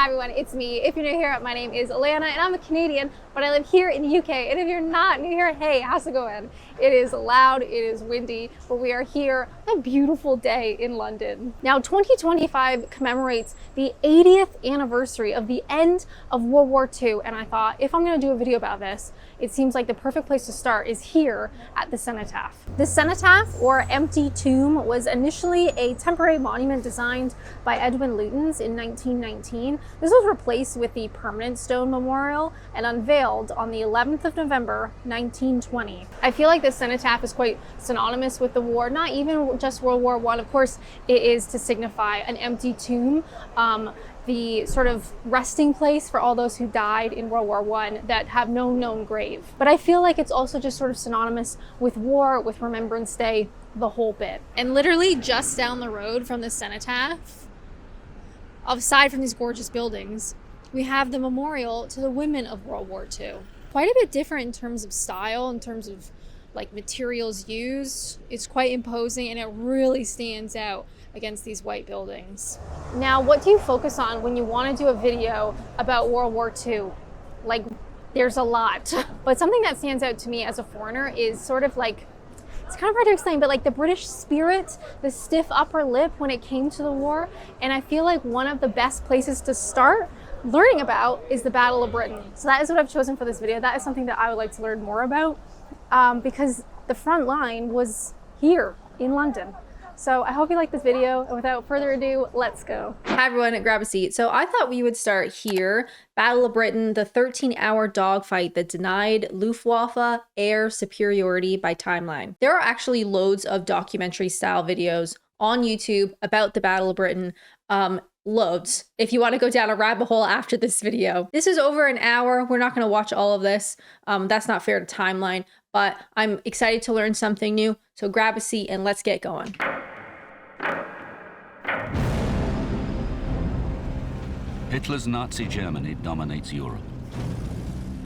Hi everyone, it's me. If you're new here, my name is Alanna and I'm a Canadian, but I live here in the UK. And if you're not new here, hey, how's it going? It is loud, it is windy, but we are here on a beautiful day in London. Now, 2025 commemorates the 80th anniversary of the end of World War II. And I thought, if I'm gonna do a video about this, it seems like the perfect place to start is here at the cenotaph. The cenotaph, or empty tomb, was initially a temporary monument designed by Edwin Lutyens in 1919. This was replaced with the permanent stone memorial and unveiled on the 11th of November, 1920. I feel like the cenotaph is quite synonymous with the war, not even just World War I. Of course, it is to signify an empty tomb, the sort of resting place for all those who died in World War I that have no known grave. But I feel like it's also just sort of synonymous with war, with Remembrance Day, the whole bit. And literally just down the road from the cenotaph, aside from these gorgeous buildings, we have the memorial to the women of World War II. Quite a bit different in terms of style, in terms of like materials used. It's quite imposing and it really stands out against these white buildings. Now, what do you focus on when you want to do a video about World War II? Like, there's a lot. But something that stands out to me as a foreigner is sort of like, it's kind of hard to explain, but like the British spirit, the stiff upper lip when it came to the war. And I feel like one of the best places to start learning about is the Battle of Britain. So that is what I've chosen for this video. That is something that I would like to learn more about because the front line was here in London. So I hope you like this video, and without further ado, let's go. Hi everyone, grab a seat. So I thought we would start here. Battle of Britain, the 13-hour dogfight that denied Luftwaffe air superiority by timeline. There are actually loads of documentary style videos on YouTube about the Battle of Britain. Loads, if you want to go down a rabbit hole after this video. This is over an hour. We're not going to watch all of this. That's not fair to timeline, but I'm excited to learn something new. So grab a seat and let's get going. Hitler's Nazi Germany dominates Europe.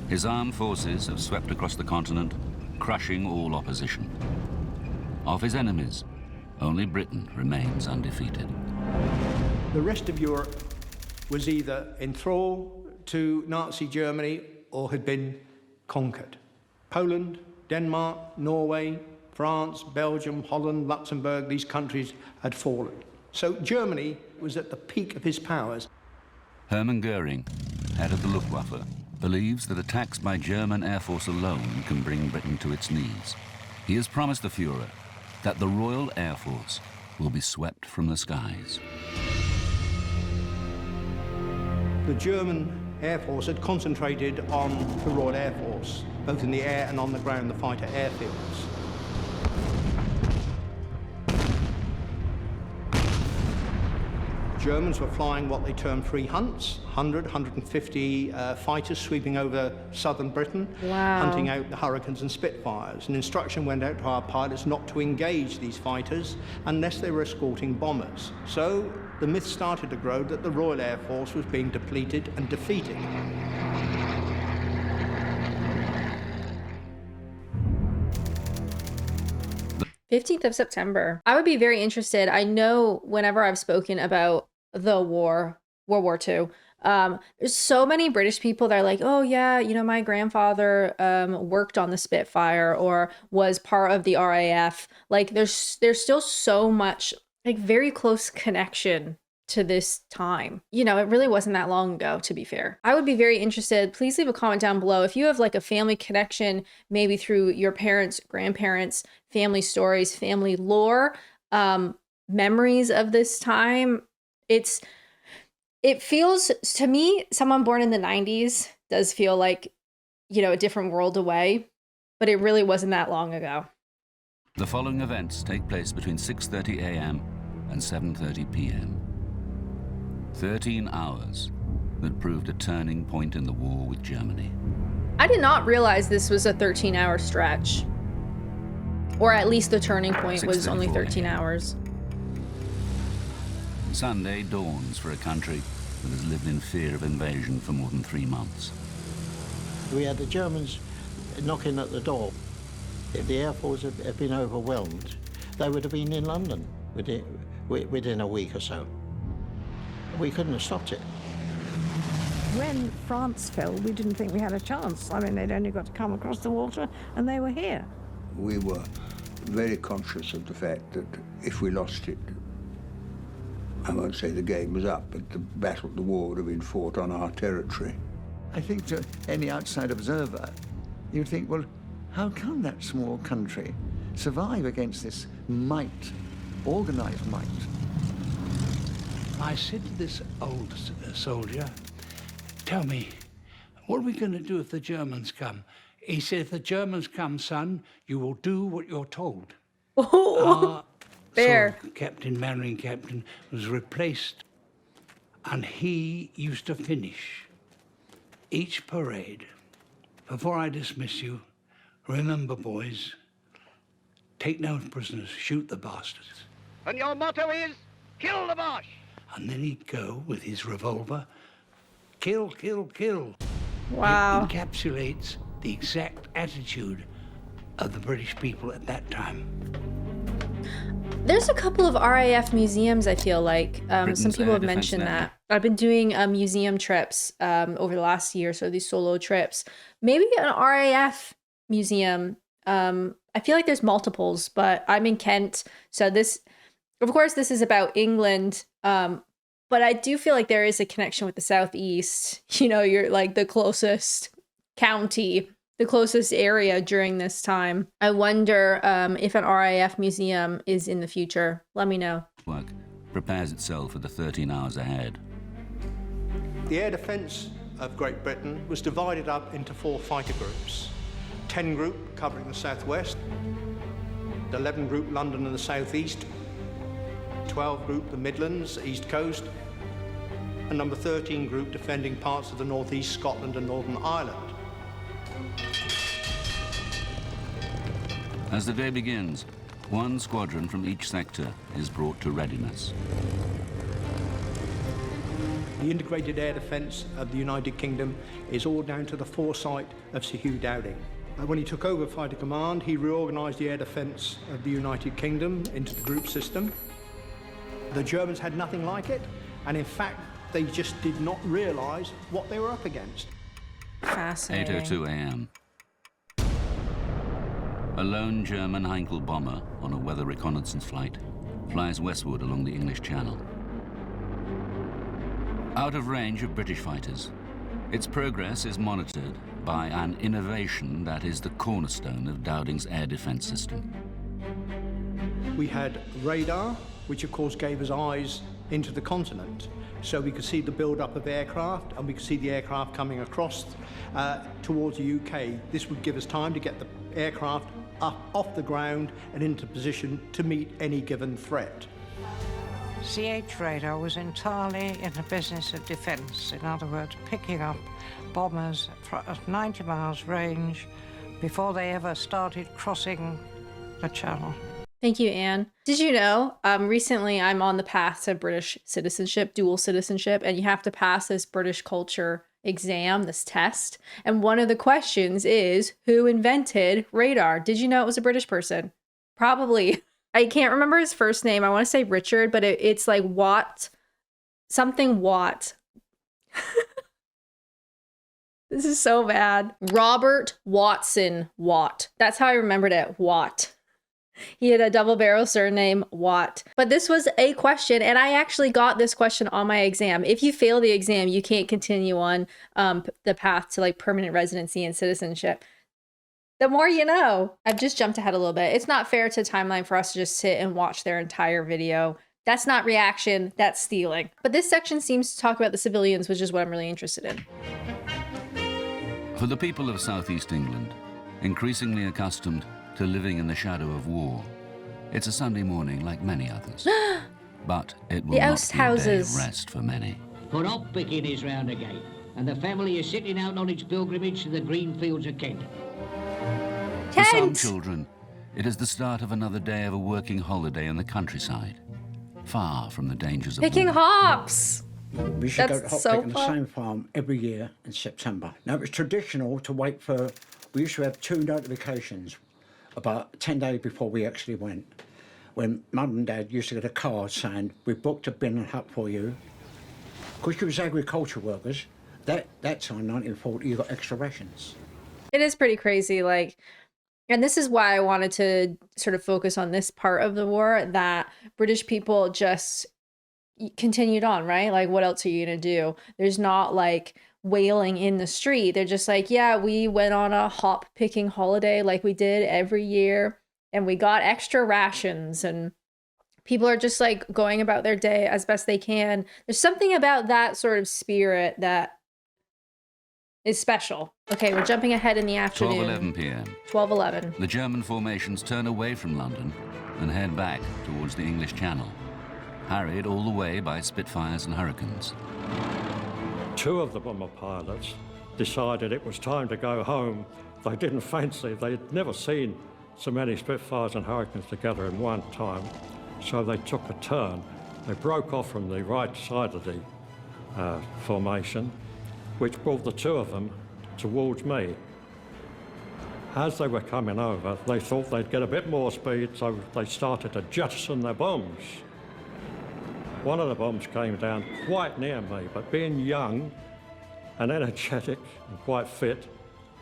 His armed forces have swept across the continent, crushing all opposition. Of his enemies, only Britain remains undefeated. The rest of Europe was either in thrall to Nazi Germany or had been conquered. Poland, Denmark, Norway, France, Belgium, Holland, Luxembourg, these countries had fallen. So Germany was at the peak of his powers. Hermann Goering, head of the Luftwaffe, believes that attacks by German Air Force alone can bring Britain to its knees. He has promised the Führer that the Royal Air Force will be swept from the skies. The German Air Force had concentrated on the Royal Air Force, both in the air and on the ground, the fighter airfields. Germans were flying what they termed free hunts, 100, 150 fighters sweeping over southern Britain, hunting out the Hurricanes and Spitfires. An instruction went out to our pilots not to engage these fighters unless they were escorting bombers. So the myth started to grow that the Royal Air Force was being depleted and defeated. 15th of September. I would be very interested. I know whenever I've spoken about the war, World War II, there's so many British people that are like, oh yeah, you know, my grandfather worked on the Spitfire or was part of the RAF. Like there's still so much like very close connection to this time. You know, it really wasn't that long ago, to be fair. I would be very interested. Please leave a comment down below if you have like a family connection, maybe through your parents, grandparents, family stories, family lore, memories of this time. It feels to me, someone born in the 90s does feel like, you know, a different world away, but it really wasn't that long ago. The following events take place between 6:30 a.m. and 7:30 p.m. 13 hours that proved a turning point in the war with Germany. I did not realize this was a 13-hour stretch. Or at least the turning point was only 13 hours. Sunday dawns for a country that has lived in fear of invasion for more than 3 months. We had the Germans knocking at the door. If the Air Force had been overwhelmed, they would have been in London within a week or so. We couldn't have stopped it. When France fell, we didn't think we had a chance. I mean, they'd only got to come across the water, and they were here. We were very conscious of the fact that if we lost it, I won't say the game was up, but the battle, the war would have been fought on our territory. I think to any outside observer, you'd think, well, how can that small country survive against this might, organised might? I said to this old soldier, tell me, what are we going to do if the Germans come? He said, if the Germans come, son, you will do what you're told. Oh, there. Captain, marine captain, was replaced, and he used to finish each parade. Before I dismiss you, remember, boys, take no prisoners, shoot the bastards. And your motto is, kill the Boche! And then he'd go with his revolver, kill, kill, kill. Wow. It encapsulates the exact attitude of the British people at that time. There's a couple of RAF museums, I feel like. Some people have Defense mentioned Network. that. I've been doing museum trips over the last year, so these solo trips. Maybe an RAF museum. I feel like there's multiples, but I'm in Kent. So this, of course, this is about England. But I do feel like there is a connection with the Southeast. You know, you're like the closest county, the closest area during this time. I wonder if an RAF museum is in the future. Let me know. Work prepares itself for the 13 hours ahead. The air defence of Great Britain was divided up into 4 fighter groups. 10 group covering the southwest, 11 group London and the southeast, 12 group the Midlands, east coast, and number 13 group defending parts of the northeast Scotland and Northern Ireland. As the day begins, one squadron from each sector is brought to readiness. The integrated air defence of the United Kingdom is all down to the foresight of Sir Hugh Dowding. When he took over Fighter Command, he reorganised the air defence of the United Kingdom into the group system. The Germans had nothing like it, and in fact, they just did not realise what they were up against. Fascinating. 8:02 a.m. A lone German Heinkel bomber on a weather reconnaissance flight flies westward along the English Channel. Out of range of British fighters, its progress is monitored by an innovation that is the cornerstone of Dowding's air defence system. We had radar, which of course gave us eyes into the continent, so we could see the build-up of aircraft, and we could see the aircraft coming across towards the UK. This would give us time to get the aircraft up off the ground and into position to meet any given threat. CH radar was entirely in the business of defence, in other words, picking up bombers at 90 miles range before they ever started crossing the channel. Thank you, Anne. Did you know, recently I'm on the path to British citizenship, dual citizenship, and you have to pass this British culture exam, this test. And one of the questions is, who invented radar? Did you know it was a British person? Probably. I can't remember his first name. I want to say Richard, but it's like Watt, something Watt. This is so bad. Robert Watson Watt. That's how I remembered it, Watt. He had a double barrel surname, Watt. But this was a question, and I actually got this question on my exam. If you fail the exam, you can't continue on the path to like permanent residency and citizenship. The more you know. I've just jumped ahead a little bit. It's not fair to Timeline for us to just sit and watch their entire video. That's not reaction, that's stealing. But this section seems to talk about the civilians, which is what I'm really interested in. For the people of southeast England, increasingly accustomed to living in the shadow of war, it's a Sunday morning like many others. But it will not be a day of rest for many. For up picking is round again, and the family is sitting out on its pilgrimage to the green fields of Kent. For some children, it is the start of another day of a working holiday in the countryside, far from the dangers of picking war. hops. We should go That's to hop so pick on the fun. same farm every year in September. Now, it was traditional to wait for, we used to have 2 notifications about 10 days before we actually went, when Mum and Dad used to get a card saying, we booked a bin and hut for you. Because you was agriculture workers, that time, 1940, you got extra rations. It is pretty crazy, like, and this is why I wanted to sort of focus on this part of the war, that British people just continued on, right? Like, what else are you gonna do? There's not like wailing in the street. They're just like, yeah, we went on a hop picking holiday like we did every year, and we got extra rations, and people are just like going about their day as best they can. There's something about that sort of spirit that is special. Okay, we're jumping ahead in the afternoon. 12:11 p.m. 12:11. The German formations turn away from London and head back towards the English Channel, harried all the way by Spitfires and Hurricanes. 2 of the bomber pilots decided it was time to go home. They didn't fancy, they'd never seen so many Spitfires and Hurricanes together in one time, so they took a turn. They broke off from the right side of the formation, which brought the 2 of them towards me. As they were coming over, they thought they'd get a bit more speed, so they started to jettison their bombs. One of the bombs came down quite near me, but being young and energetic and quite fit,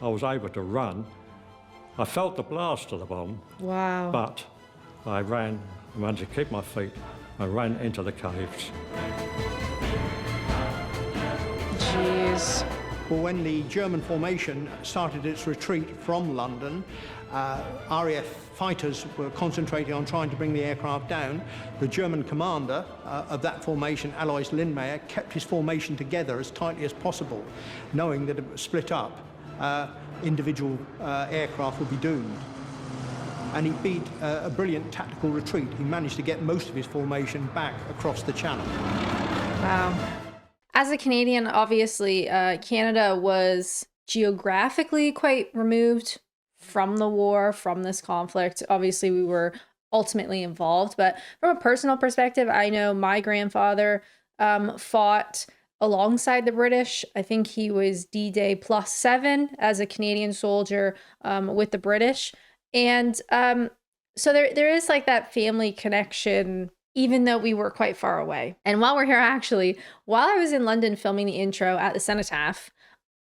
I was able to run. I felt the blast of the bomb. Wow. But I managed to keep my feet. I ran into the caves. Jeez. Well, when the German formation started its retreat from London, RAF fighters were concentrating on trying to bring the aircraft down. The German commander of that formation, Alois Lindmayr, kept his formation together as tightly as possible, knowing that if it was split up, individual aircraft would be doomed. And he beat a brilliant tactical retreat. He managed to get most of his formation back across the channel. Wow. As a Canadian, obviously, Canada was geographically quite removed from the war, from this conflict. Obviously, we were ultimately involved, but from a personal perspective, I know my grandfather fought alongside the British. I think he was D-Day +7 as a Canadian soldier with the British. And so there is like that family connection, even though we were quite far away. And while we're here, actually, while I was in London filming the intro at the Cenotaph,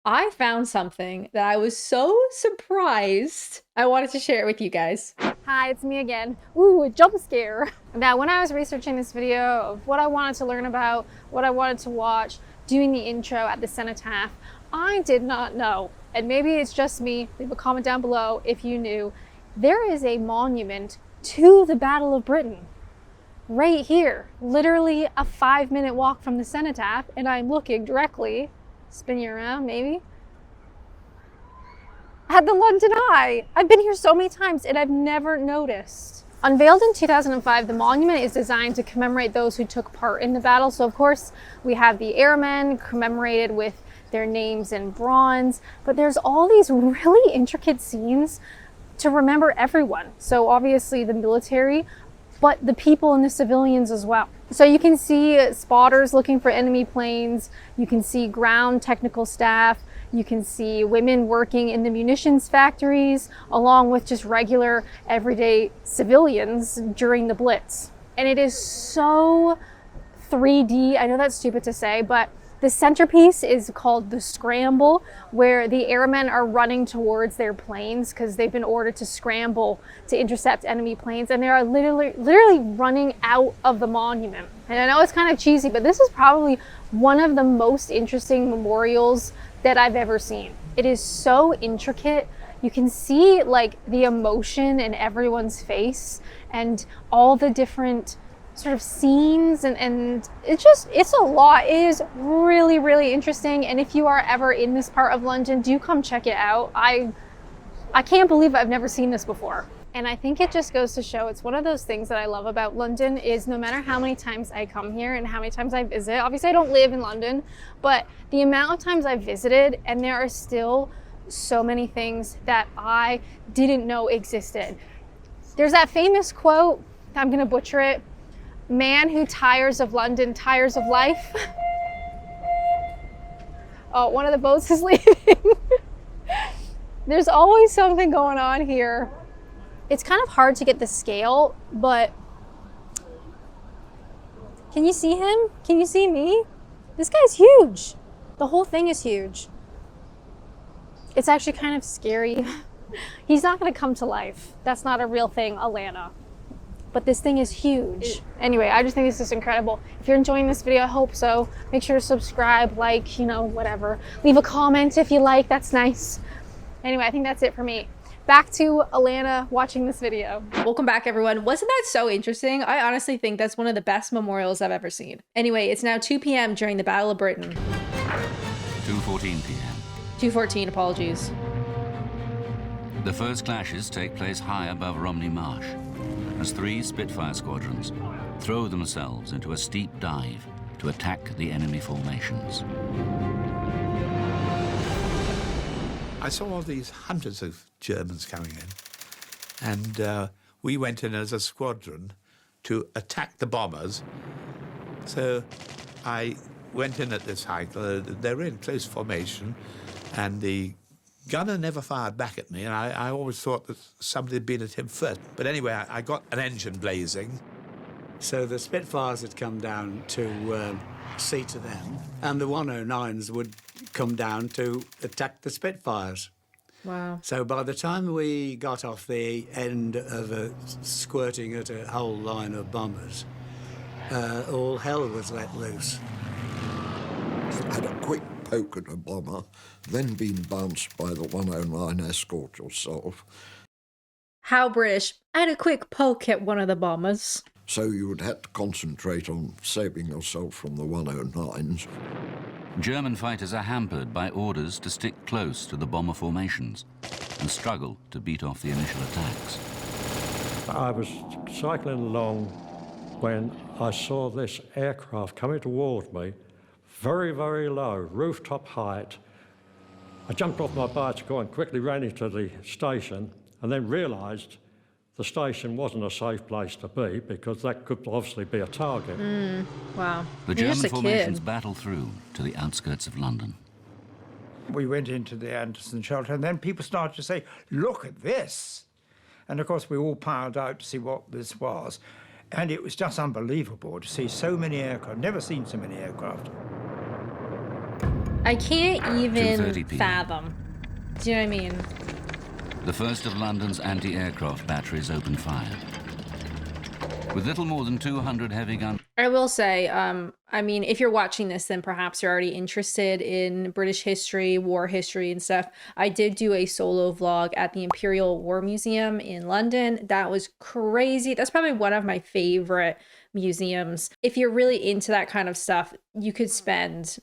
I found something that I was so surprised. I wanted to share it with you guys. Hi, it's me again. Ooh, a jump scare. Now, when I was researching this video of what I wanted to learn about, what I wanted to watch, doing the intro at the Cenotaph, I did not know, and maybe it's just me, leave a comment down below if you knew, there is a monument to the Battle of Britain. Right here, literally a 5-minute walk from the Cenotaph, and I'm looking directly, spin you around maybe, at the London Eye. I've been here so many times and I've never noticed. Unveiled in 2005, the monument is designed to commemorate those who took part in the battle. So of course, we have the airmen commemorated with their names in bronze, but there's all these really intricate scenes to remember everyone. So obviously the military, but the people and the civilians as well. So you can see spotters looking for enemy planes, you can see ground technical staff, you can see women working in the munitions factories, along with just regular everyday civilians during the Blitz. And it is so 3D, I know that's stupid to say, but the centerpiece is called the scramble, where the airmen are running towards their planes because they've been ordered to scramble to intercept enemy planes, and they are literally running out of the monument. And I know it's kind of cheesy, but this is probably one of the most interesting memorials that I've ever seen. It is so intricate. You can see like the emotion in everyone's face and all the different sort of scenes, and it's a lot. It is really, really interesting. And if you are ever in this part of London, do come check it out. I can't believe I've never seen this before. And I think it just goes to show, it's one of those things that I love about London is no matter how many times I come here and how many times I visit, obviously I don't live in London, but the amount of times I've visited, and there are still so many things that I didn't know existed. There's that famous quote, I'm gonna butcher it, "Man who tires of London tires of life." Oh, one of the boats is leaving. There's always something going on here. It's kind of hard to get the scale, but can you see him? Can you see me? This guy's huge. The whole thing is huge. It's actually kind of scary. He's not gonna come to life. That's not a real thing, Alanna. But this thing is huge. Anyway, I just think this is incredible. If you're enjoying this video, I hope so. Make sure to subscribe, like, you know, whatever. Leave a comment if you like, that's nice. Anyway, I think that's it for me. Back to Alanna watching this video. Welcome back, everyone. Wasn't that so interesting? I honestly think that's one of the best memorials I've ever seen. Anyway, it's now 2 p.m. during the Battle of Britain. 2:14 p.m. 2:14, apologies. The first clashes take place high above Romney Marsh, as 3 Spitfire squadrons throw themselves into a steep dive to attack the enemy formations. I saw all these hundreds of Germans coming in, and we went in as a squadron to attack the bombers. So I went in at this height. They were in close formation, and the gunner never fired back at me, and I always thought that somebody had been at him first. But anyway, I got an engine blazing. So the Spitfires had come down to see to them, and the 109s would come down to attack the Spitfires. Wow. So by the time we got off the end of squirting at a whole line of bombers, all hell was let loose. Had a quick poke at a bomber, then been bounced by the 109 escort yourself. How British. I had a quick poke at one of the bombers. So you would have to concentrate on saving yourself from the 109s. German fighters are hampered by orders to stick close to the bomber formations and struggle to beat off the initial attacks. I was cycling along when I saw this aircraft coming towards me, very, very low, rooftop height. I jumped off my bicycle and quickly ran into the station, and then realised the station wasn't a safe place to be because that could obviously be a target. Wow. The German formations battle through to the outskirts of London. We went into the Anderson shelter, and then people started to say, look at this. And of course, we all piled out to see what this was. And it was just unbelievable to see so many aircraft. Never seen so many aircraft. I can't even 2:30 p.m. fathom. Do you know what I mean? The first of London's anti-aircraft batteries opened fire. With little more than 200 heavy guns. I will say, I mean, if you're watching this, then perhaps you're already interested in British history, war history and stuff. I did do a solo vlog at the Imperial War Museum in London. That was crazy. That's probably one of my favorite museums. If you're really into that kind of stuff, you could spend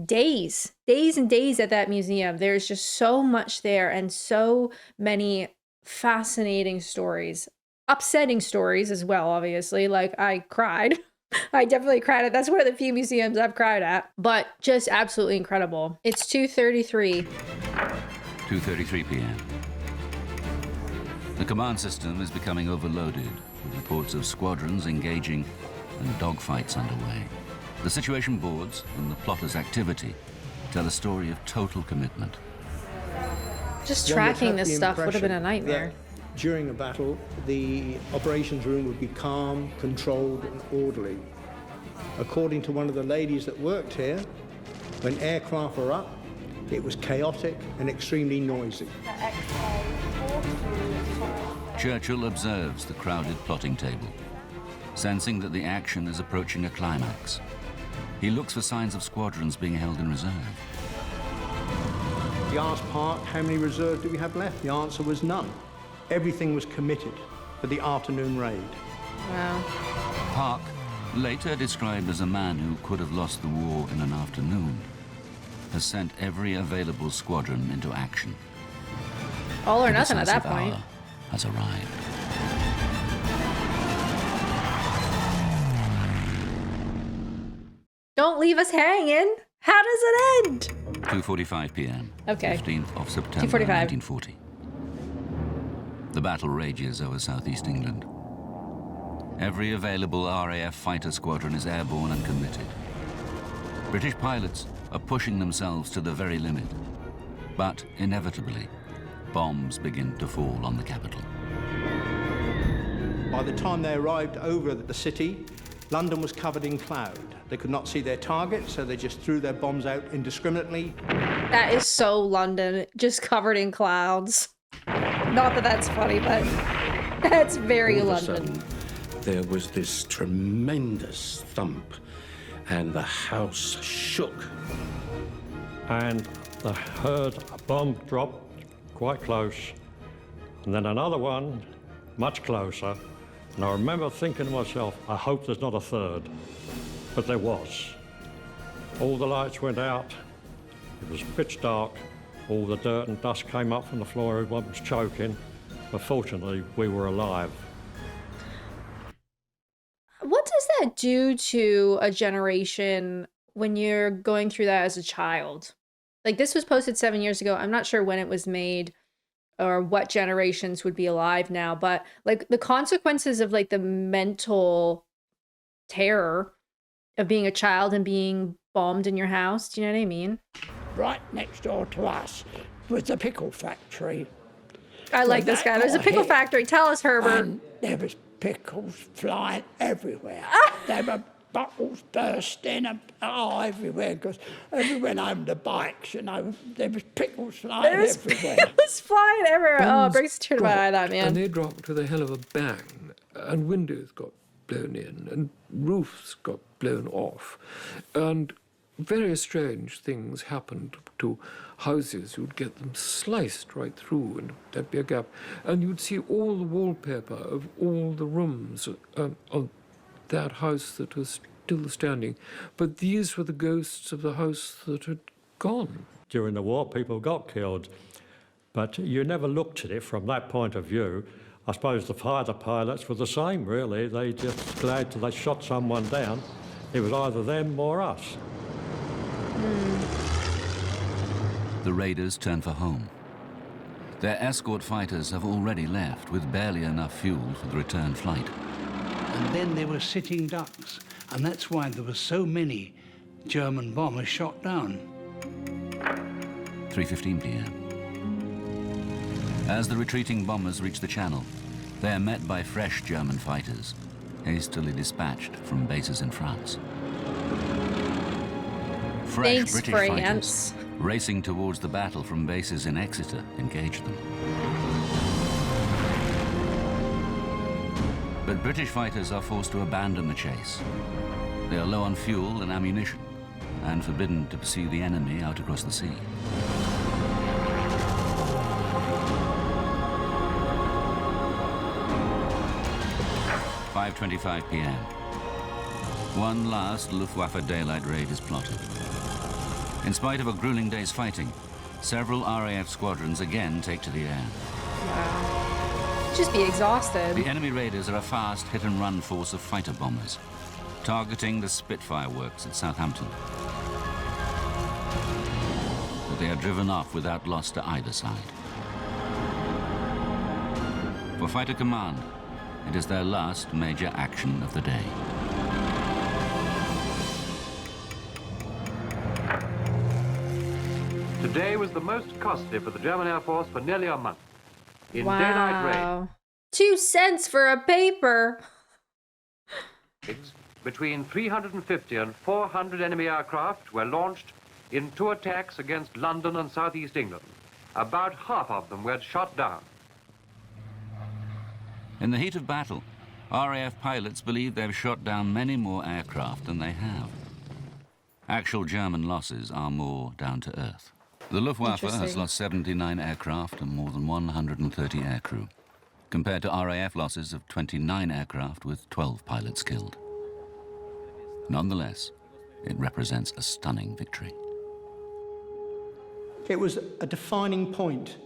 days and days at that museum. There's just so much there and so many fascinating stories. Upsetting stories as well, obviously. Like, I cried. I definitely cried at. That's one of the few museums I've cried at. But just absolutely incredible. It's 2:33. 2:33 p.m. The command system is becoming overloaded with reports of squadrons engaging and dogfights underway. The situation boards and the plotters' activity tell a story of total commitment. Just tracking this stuff would have been a nightmare. During a battle, the operations room would be calm, controlled, and orderly. According to one of the ladies that worked here, when aircraft were up, it was chaotic and extremely noisy. Churchill observes the crowded plotting table, sensing that the action is approaching a climax. He looks for signs of squadrons being held in reserve. He asked Park, how many reserves do we have left? The answer was none. Everything was committed for the afternoon raid. Wow. Park, later described as a man who could have lost the war in an afternoon, has sent every available squadron into action. All or The nothing at that decisive point. hour has arrived. Don't leave us hanging. How does it end? 2:45 p.m. Okay. 15th of September 2:45. 1940. The battle rages over southeast England. Every available RAF fighter squadron is airborne and committed. British pilots are pushing themselves to the very limit. But inevitably, bombs begin to fall on the capital. By the time they arrived over the city, London was covered in cloud. They could not see their target, so they just threw their bombs out indiscriminately. That is so London, just covered in clouds. Not that that's funny, but that's very All of a London. sudden, there was this tremendous thump, and the house shook. And I heard a bomb drop quite close, and then another one much closer. And I remember thinking to myself, I hope there's not a third. But there was. All the lights went out. It was pitch dark. All the dirt and dust came up from the floor. Everyone was choking. But fortunately, we were alive. What does that do to a generation when you're going through that as a child? Like, this was posted 7 years ago. I'm not sure when it was made or what generations would be alive now, but like the consequences of like the mental terror of being a child and being bombed in your house. Do you know what I mean? Right next door to us was the pickle factory. I like this guy. There's a pickle factory. Tell us, Herbert. And there was pickles flying everywhere. There were bottles bursting everywhere, because everyone owned the bikes, you know. There was pickles flying everywhere. It was flying everywhere. Oh, it brings a tear to my eye, that man. And they dropped with a hell of a bang, and windows got blown in, and roofs got blown off, and very strange things happened to houses. You'd get them sliced right through, and there'd be a gap, and you'd see all the wallpaper of all the rooms of that house that was still standing. But these were the ghosts of the house that had gone. During the war, people got killed, but you never looked at it from that point of view. I suppose the fighter pilots were the same, really. They just glad till they shot someone down. It was either them or us. The raiders turn for home. Their escort fighters have already left with barely enough fuel for the return flight. And then there were sitting ducks, and that's why there were so many German bombers shot down. 3:15 p.m. As the retreating bombers reach the channel, they are met by fresh German fighters, hastily dispatched from bases in France. Fresh Thanks, British France. fighters racing towards the battle from bases in Exeter engage them. But British fighters are forced to abandon the chase. They are low on fuel and ammunition, and forbidden to pursue the enemy out across the sea. "5:25 p.m. One last Luftwaffe daylight raid is plotted. In spite of a grueling day's fighting, several RAF squadrons again take to the air. Wow. Just be exhausted. The enemy raiders are a fast hit-and-run force of fighter bombers, targeting the Spitfire works at Southampton. But they are driven off without loss to either side. For Fighter Command, it is their last major action of the day. Today was the most costly for the German Air Force for nearly a month. In daylight raid, 2 cents for a paper. between 350 and 400 enemy aircraft were launched in 2 attacks against London and southeast England. About half of them were shot down. In the heat of battle, RAF pilots believe they've shot down many more aircraft than they have. Actual German losses are more down to earth. The Luftwaffe has lost 79 aircraft and more than 130 aircrew, compared to RAF losses of 29 aircraft with 12 pilots killed. Nonetheless, it represents a stunning victory. It was a defining point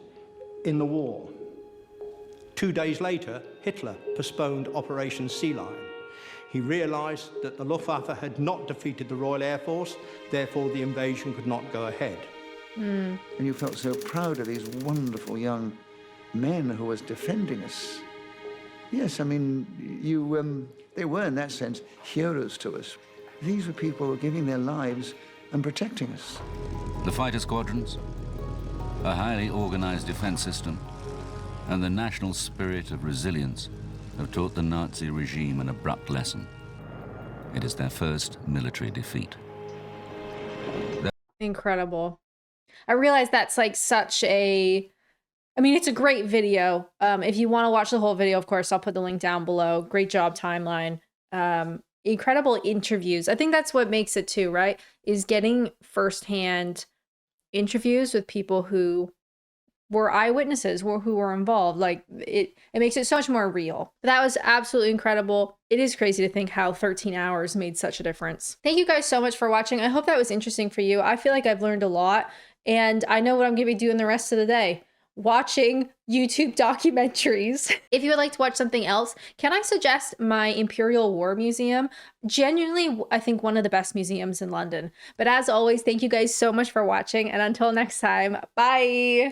in the war. 2 days later, Hitler postponed Operation Sea Lion. He realized that the Luftwaffe had not defeated the Royal Air Force, therefore the invasion could not go ahead. And you felt so proud of these wonderful young men who was defending us. Yes, I mean, they were, in that sense, heroes to us. These were people who were giving their lives and protecting us. The fighter squadrons, a highly organized defense system, and the national spirit of resilience have taught the Nazi regime an abrupt lesson. It is their first military defeat. Incredible. I realize that's like such a, I mean, it's a great video. If you want to watch the whole video, of course, I'll put the link down below. Great job, timeline. Incredible interviews. I think that's what makes it too, right? Is getting firsthand interviews with people who were eyewitnesses, who were involved. Like it makes it so much more real. But that was absolutely incredible. It is crazy to think how 13 hours made such a difference. Thank you guys so much for watching. I hope that was interesting for you. I feel like I've learned a lot, and I know what I'm going to be doing the rest of the day. Watching YouTube documentaries. If you would like to watch something else, can I suggest my Imperial War Museum? Genuinely, I think one of the best museums in London. But as always, thank you guys so much for watching, and until next time, bye!